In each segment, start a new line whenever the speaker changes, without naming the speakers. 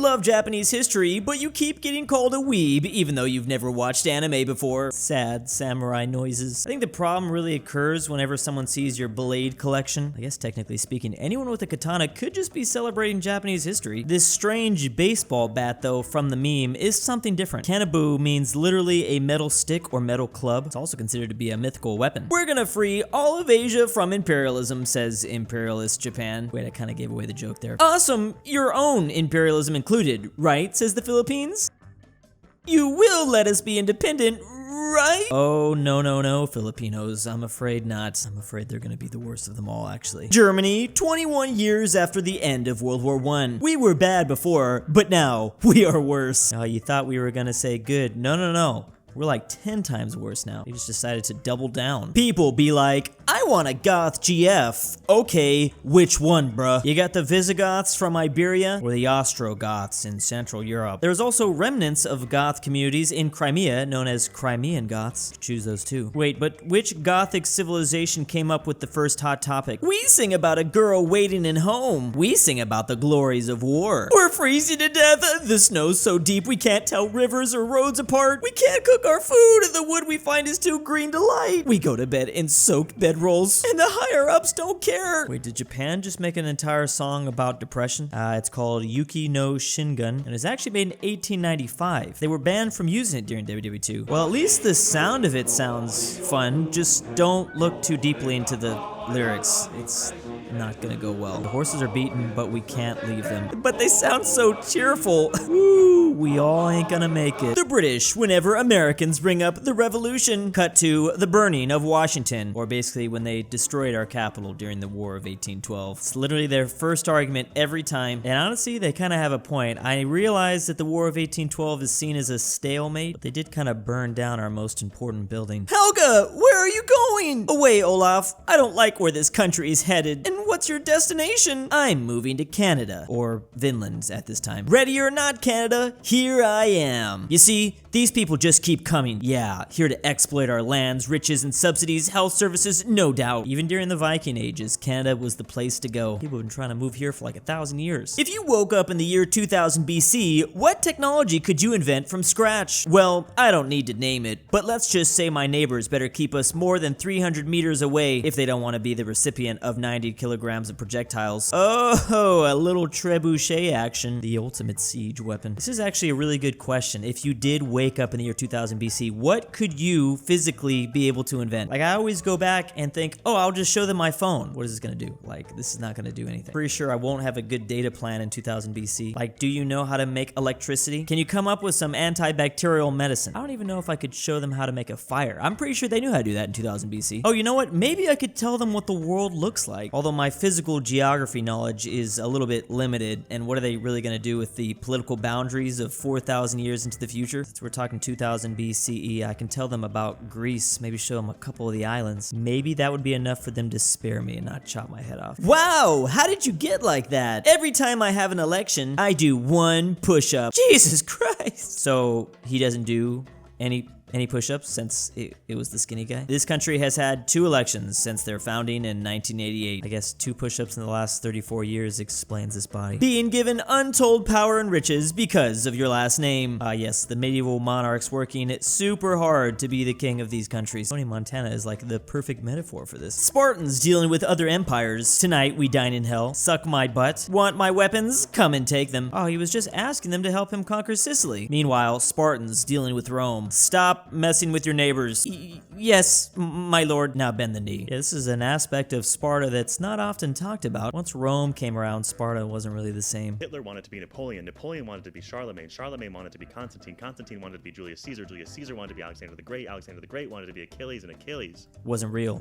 love Japanese history, but you keep getting called a weeb even though you've never watched anime before. Sad samurai noises. I think the problem really occurs whenever someone sees your blade collection. I guess technically speaking, anyone with a katana could just be celebrating Japanese history. This strange baseball bat, though, from the meme is something different. Kanabu means literally a metal stick or metal club. It's also considered to be a mythical weapon. We're gonna free all of Asia from imperialism, says imperialist Japan. Wait, I kind of gave away the joke there. Awesome, your own imperialism included, right? Says the Philippines. You will let us be independent, right? Oh, no, Filipinos. I'm afraid not. I'm afraid they're gonna be the worst of them all, actually. Germany, 21 years after the end of World War I. We were bad before, but now we are worse. Oh, you thought we were gonna say good. No. We're like 10 times worse now. They just decided to double down. People be like, I want a Goth GF. Okay, which one, bruh? You got the Visigoths from Iberia or the Ostrogoths in Central Europe. There's also remnants of Goth communities in Crimea known as Crimean Goths. Choose those two. Wait, but which Gothic civilization came up with the first hot topic? We sing about a girl waiting in home. We sing about the glories of war. We're freezing to death. The snow's so deep we can't tell rivers or roads apart. We can't cook our food and the wood we find is too green to light. We go to bed in soaked bedrolls and the higher ups don't care. Wait, did Japan just make an entire song about depression? It's called Yuki no Shingun and it's actually made in 1895. They were banned from using it during WW2. Well, at least the sound of it sounds fun. Just don't look too deeply into the lyrics. It's not gonna go well. The horses are beaten, but we can't leave them. But they sound so cheerful. Woo, we all ain't gonna make it. The British, whenever Americans bring up the revolution, cut to the burning of Washington, or basically when they destroyed our capital during the War of 1812. It's literally their first argument every time, and honestly, they kind of have a point. I realize that the War of 1812 is seen as a stalemate, but they did kind of burn down our most important building. Helga, where are you going? Away, Olaf. I don't like where this country is headed. And what's your destination? I'm moving to Canada, or Vinland at this time. Ready or not, Canada, here I am. You see, these people just keep coming. Yeah, here to exploit our lands, riches, and subsidies, health services, no doubt. Even during the Viking ages, Canada was the place to go. People have been trying to move here for like 1,000 years. If you woke up in the year 2000 BC, what technology could you invent from scratch? Well, I don't need to name it, but let's just say my neighbors better keep us more than 300 meters away if they don't want to be the recipient of 90 kilograms of projectiles. Oh, a little trebuchet action. The ultimate siege weapon. This is actually a really good question. If you did wake up in the year 2000 BC, what could you physically be able to invent? Like, I always go back and think, oh, I'll just show them my phone. What is this gonna do? Like, this is not gonna do anything. Pretty sure I won't have a good data plan in 2000 BC. Like, do you know how to make electricity? Can you come up with some antibacterial medicine? I don't even know if I could show them how to make a fire. I'm pretty sure they knew how to do that in 2000 BC. Oh, you know what? Maybe I could tell them what the world looks like. Although my physical geography knowledge is a little bit limited, and what are they really gonna do with the political boundaries of 4,000 years into the future? Since we're talking 2000 BCE, I can tell them about Greece, maybe show them a couple of the islands. Maybe that would be enough for them to spare me and not chop my head off. Wow, how did you get like that? Every time I have an election, I do one push-up. Jesus Christ. So he doesn't do any push-ups since it was the skinny guy? This country has had 2 elections since their founding in 1988. I guess 2 push-ups in the last 34 years explains this body. Being given untold power and riches because of your last name. Yes, the medieval monarchs working super hard to be the king of these countries. Tony Montana is like the perfect metaphor for this. Spartans dealing with other empires. Tonight we dine in hell. Suck my butt. Want my weapons? Come and take them. Oh, he was just asking them to help him conquer Sicily. Meanwhile, Spartans dealing with Rome. Stop messing with your neighbors. Yes, my lord. Now bend the knee. Yeah, this is an aspect of Sparta that's not often talked about. Once Rome came around, Sparta wasn't really the same.
Hitler wanted to be Napoleon. Napoleon wanted to be Charlemagne. Charlemagne wanted to be Constantine. Constantine wanted to be Julius Caesar. Julius Caesar wanted to be Alexander the Great. Alexander the Great wanted to be Achilles, and Achilles
wasn't real.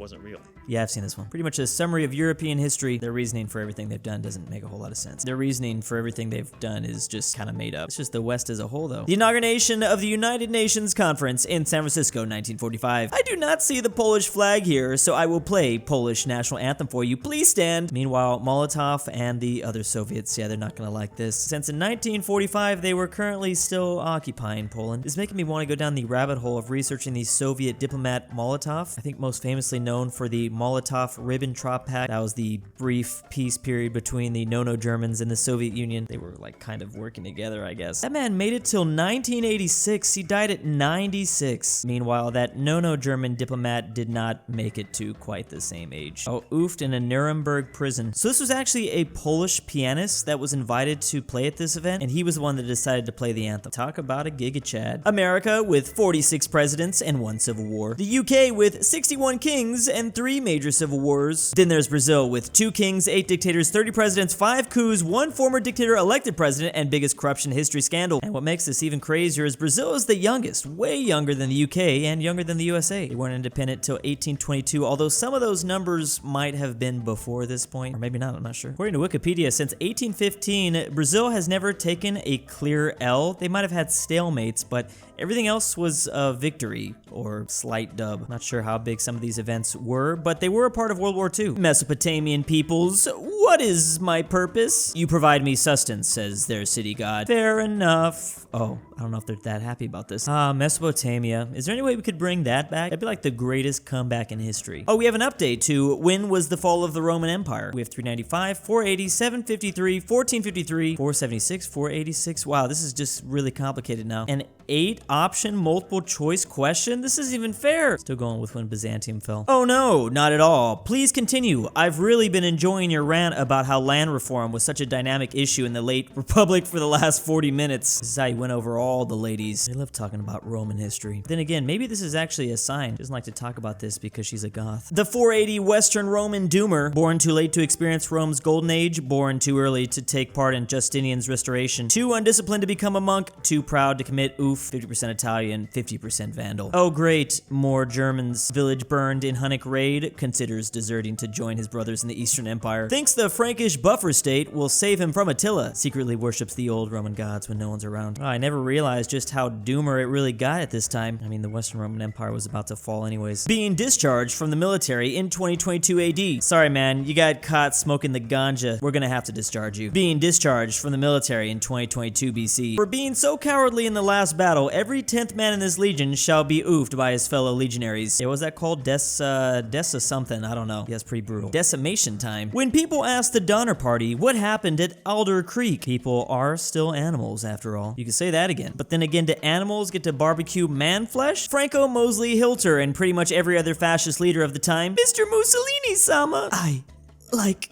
Yeah, I've seen this one. Pretty much a summary of European history. Their reasoning for everything they've done doesn't make a whole lot of sense. Their reasoning for everything they've done is just kind of made up. It's just the West as a whole, though. The inauguration of the United Nations Conference in San Francisco, 1945. I do not see the Polish flag here, so I will play Polish national anthem for you. Please stand. Meanwhile, Molotov and the other Soviets, yeah, they're not gonna like this. Since in 1945, they were currently still occupying Poland. It's making me want to go down the rabbit hole of researching the Soviet diplomat Molotov. I think most famously known for the Molotov-Ribbentrop Pact. That was the brief peace period between the No-No Germans and the Soviet Union. They were like kind of working together, I guess. That man made it till 1986. He died at 96. Meanwhile, that No-No German diplomat did not make it to quite the same age. Oh, oofed in a Nuremberg prison. So this was actually a Polish pianist that was invited to play at this event, and he was the one that decided to play the anthem. Talk about a Giga Chad. America with 46 presidents and 1 civil war. The UK with 61 kings and 3 major civil wars. Then there's Brazil with 2 kings, 8 dictators, 30 presidents, 5 coups, 1 former dictator elected president, and biggest corruption history scandal. And what makes this even crazier is Brazil is the youngest, way younger than the UK and younger than the USA. They weren't independent till 1822, although some of those numbers might have been before this point, or maybe not, I'm not sure. According to Wikipedia, since 1815, Brazil has never taken a clear L. They might have had stalemates, but everything else was a victory or slight dub. Not sure how big some of these events were, but they were a part of World War II. Mesopotamian peoples, what is my purpose? You provide me sustenance, says their city god. Fair enough. Oh, I don't know if they're that happy about this. Mesopotamia. Is there any way we could bring that back? That'd be like the greatest comeback in history. Oh, we have an update to when was the fall of the Roman Empire. We have 395, 480, 753, 1453, 476, 486. Wow, this is just really complicated now. An 8-option multiple choice question? This isn't even fair. Still going with when Byzantium fell. Oh no, not at all. Please continue. I've really been enjoying your rant about how land reform was such a dynamic issue in the late Republic for the last 40 minutes. This is how you went over all the ladies. They love talking about Roman history. Then again, maybe this is actually a sign. She doesn't like to talk about this because she's a goth. The 480 Western Roman doomer, born too late to experience Rome's golden age, born too early to take part in Justinian's restoration, too undisciplined to become a monk, too proud to commit oof, 50% Italian, 50% Vandal. Oh great, more Germans. Village burned in Hunnic raid, considers deserting to join his brothers in the Eastern Empire. Thinks the Frankish buffer state will save him from Attila. Secretly worships the old Roman gods when no one's around. Oh, I never realized just how doomer it really got at this time. I mean, the Western Roman Empire was about to fall anyways. Being discharged from the military in 2022 AD. Sorry man, you got caught smoking the ganja. We're gonna have to discharge you. Being discharged from the military in 2022 BC. For being so cowardly in the last battle, every 10th man in this legion shall be oofed by his fellow legionaries. Yeah, what was that called? Dessa something, I don't know. Yeah, it's pretty brutal. Decimation time. When people ask the Donner Party what happened at Alder Creek, people are still animals after all. You can say that again. But then again, do animals get to barbecue man flesh? Franco, Mosley, Hilter, and pretty much every other fascist leader of the time. Mr. Mussolini-sama, I like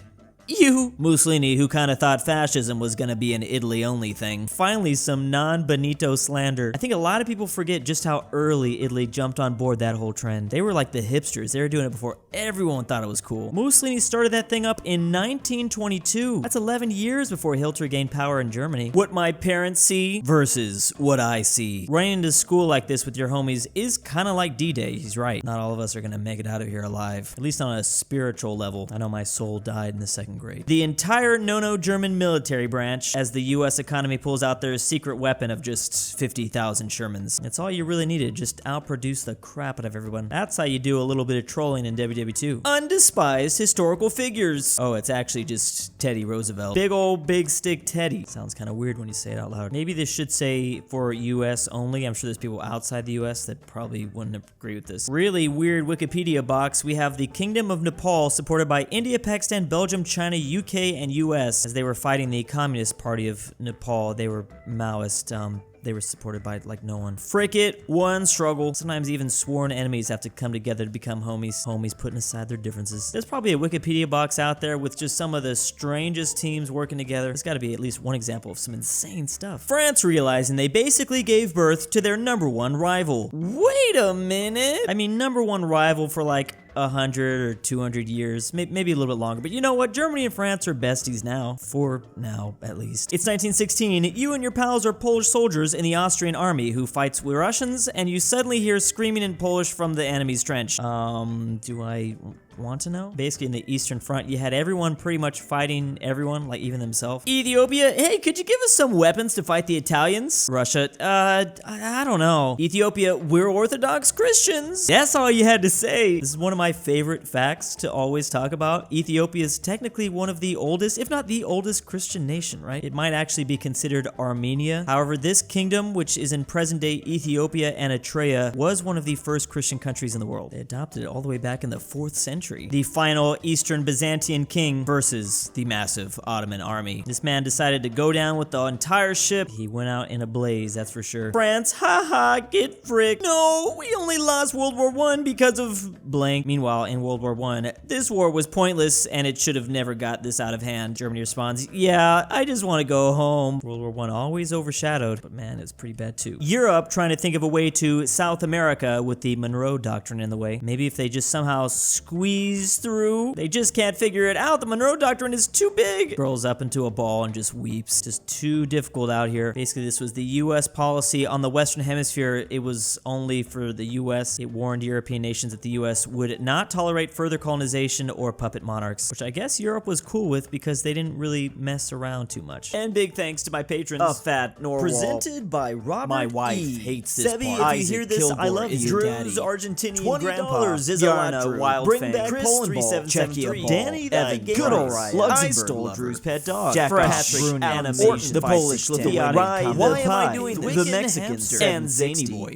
you. Mussolini, who kind of thought fascism was gonna be an Italy-only thing. Finally, some non-Benito slander. I think a lot of people forget just how early Italy jumped on board that whole trend. They were like the hipsters. They were doing it before everyone thought it was cool. Mussolini started that thing up in 1922. That's 11 years before Hitler gained power in Germany. What my parents see versus what I see. Running into school like this with your homies is kind of like D-Day. He's right. Not all of us are gonna make it out of here alive. At least on a spiritual level. I know my soul died in the second grade. The entire No-No German military branch as the US economy pulls out their secret weapon of just 50,000 Shermans. It's all you really needed, just outproduce the crap out of everyone. That's how you do a little bit of trolling in WW2. Undespised historical figures. Oh, it's actually just Teddy Roosevelt. Big old big stick Teddy. Sounds kind of weird when you say it out loud. Maybe this should say for US only. I'm sure there's people outside the US that probably wouldn't agree with this. Really weird Wikipedia box. We have the Kingdom of Nepal supported by India, Pakistan, Belgium, China, UK, and US as they were fighting the Communist Party of Nepal. They were Maoist. They were supported by like no one. Frick it, one struggle. Sometimes even sworn enemies have to come together to become homies. Homies putting aside their differences. There's probably a Wikipedia box out there with just some of the strangest teams working together. There's gotta be at least one example of some insane stuff. France realizing they basically gave birth to their #1 rival. Wait a minute. I mean, #1 rival for like 100 or 200 years, maybe a little bit longer. But you know what? Germany and France are besties now. For now, at least. It's 1916. You and your pals are Polish soldiers in the Austrian army who fights with Russians, and you suddenly hear screaming in Polish from the enemy's trench. Do I want to know? Basically, in the Eastern Front, you had everyone pretty much fighting everyone, like even themselves. Ethiopia, hey, could you give us some weapons to fight the Italians? Russia, I don't know. Ethiopia, we're Orthodox Christians. That's all you had to say. This is one of my favorite facts to always talk about. Ethiopia is technically one of the oldest, if not the oldest Christian nation, right? It might actually be considered Armenia. However, this kingdom, which is in present-day Ethiopia and Eritrea, was one of the first Christian countries in the world. They adopted it all the way back in the 4th century. The final Eastern Byzantine king versus the massive Ottoman army. This man decided to go down with the entire ship. He went out in a blaze, that's for sure. France, haha, get fricked. No, we only lost World War I because of blank. Meanwhile, in World War I, this war was pointless and it should have never got this out of hand. Germany responds, yeah, I just want to go home. World War I always overshadowed, but man, it's pretty bad too. Europe trying to think of a way to South America with the Monroe Doctrine in the way. Maybe if they just somehow squeeze through. They just can't figure it out. The Monroe Doctrine is too big. Curls up into a ball and just weeps. Just too difficult out here. Basically, this was the U.S. policy on the Western Hemisphere. It was only for the U.S. It warned European nations that the U.S. would not tolerate further colonization or puppet monarchs, which I guess Europe was cool with because they didn't really mess around too much. And big thanks to my patrons.
aPhatNarwhal.
Presented by Robert
My wife
E.
hates this
Sebi,
part.
if you hear this,
ClBlr
I love
is
you.
your
Drew's
daddy.
Argentinian grandpa.
$20 is a lot,
Yarna,
Drew.
Wild
Bring
Fang.
back
Chris
Polandball.
3773.
DannyThyGamer.
GoodOldRyah.
LuxembourgLover.
istoledrewspetdog.
Jakov.
Catfish
Bruney.
Animations.
The Polish-Lithuanian
Veiotic.
Commonwealth.
Why am I
RyeThePie.
doing
The
Twickenhamster?
Mexican
And ZaneyBoi.